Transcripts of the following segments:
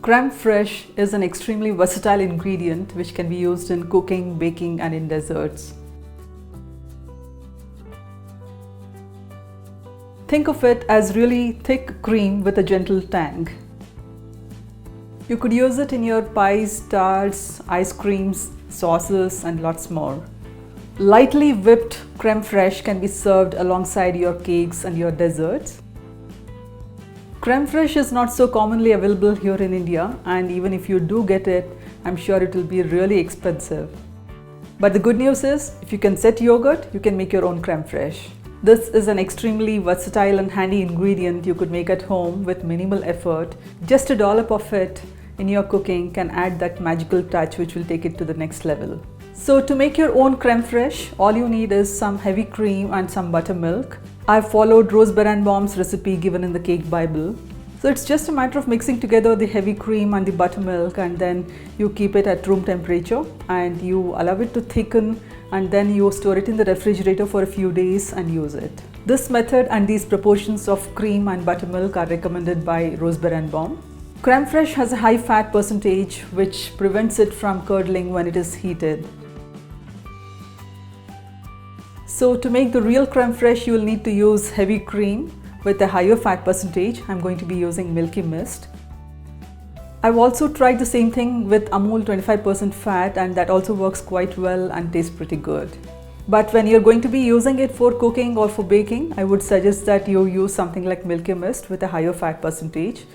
Creme fraiche is an extremely versatile ingredient which can be used in cooking, baking and in desserts. Think of it as really thick cream with a gentle tang. You could use it in your pies, tarts, ice creams, sauces and lots more. Lightly whipped creme fraiche can be served alongside your cakes and your desserts. Creme fraiche is not so commonly available here in India, and even if you do get it, I'm sure it will be really expensive. But the good news is, if you can set yogurt, you can make your own creme fraiche. This is an extremely versatile and handy ingredient you could make at home with minimal effort. Just a dollop of it in your cooking can add that magical touch which will take it to the next level. So to make your own creme fraiche, all you need is some heavy cream and some buttermilk. I've followed Rose Berenbaum's recipe given in the Cake Bible. So it's just a matter of mixing together the heavy cream and the buttermilk, and then you keep it at room temperature and you allow it to thicken, and then you store it in the refrigerator for a few days and use it. This method and these proportions of cream and buttermilk are recommended by Rose Berenbaum. Creme fraiche has a high fat percentage which prevents it from curdling when it is heated. So to make the real creme fraiche, you will need to use heavy cream with a higher fat percentage. I'm going to be using Milky Mist. I've also tried the same thing with Amul 25% fat, and that also works quite well and tastes pretty good. But when you're going to be using it for cooking or for baking, I would suggest that you use something like Milky Mist with a higher fat percentage.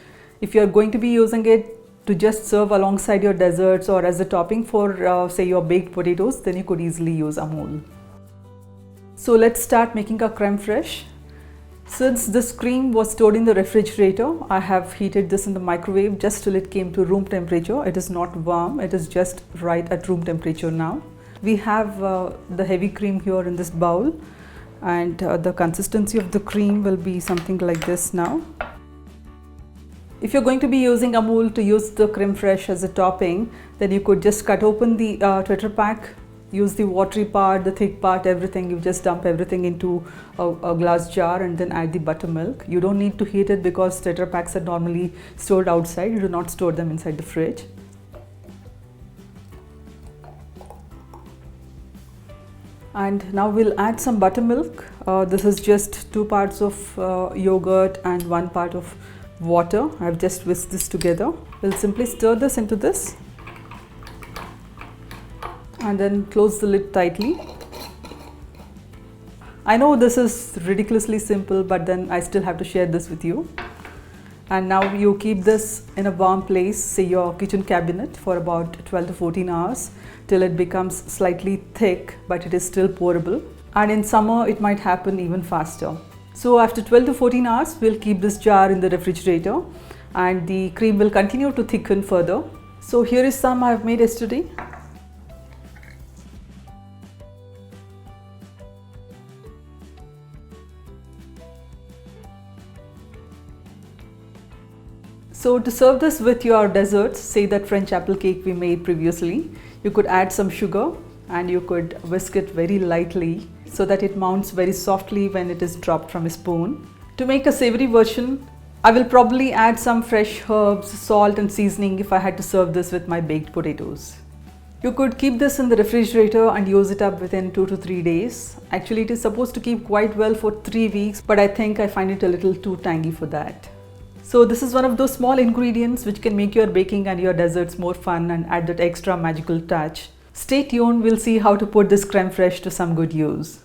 If you're going to be using it to just serve alongside your desserts or as a topping for say your baked potatoes, then you could easily use Amul. So let's start making our creme fraiche. Since this cream was stored in the refrigerator, I have heated this in the microwave just till it came to room temperature. It is not warm, it is just right at room temperature now. We have the heavy cream here in this bowl, and the consistency of the cream will be something like this now. If you're going to be using Amul to use the creme fraiche as a topping, then you could just cut open the Tetra Pak, use the watery part, the thick part, everything. You just dump everything into a glass jar and then add the buttermilk. You don't need to heat it because Tetra Paks are normally stored outside. You do not store them inside the fridge. And now we'll add some buttermilk. This is just 2 parts of yogurt and 1 part of water. I've just whisked this together. We'll simply stir this into this and then close the lid tightly. I know this is ridiculously simple, but then I still have to share this with you. And now you keep this in a warm place, say your kitchen cabinet, for about 12 to 14 hours till it becomes slightly thick, but it is still pourable. And in summer it might happen even faster. So after 12 to 14 hours, we'll keep this jar in the refrigerator and the cream will continue to thicken further. So here is some I've made yesterday. So to serve this with your desserts, say that French apple cake we made previously, you could add some sugar and you could whisk it very lightly so that it mounts very softly when it is dropped from a spoon. To make a savory version, I will probably add some fresh herbs, salt and seasoning if I had to serve this with my baked potatoes. You could keep this in the refrigerator and use it up within 2 to 3 days. Actually, it is supposed to keep quite well for 3 weeks, but I think I find it a little too tangy for that. So this is one of those small ingredients which can make your baking and your desserts more fun and add that extra magical touch. Stay tuned, we'll see how to put this creme fraiche to some good use.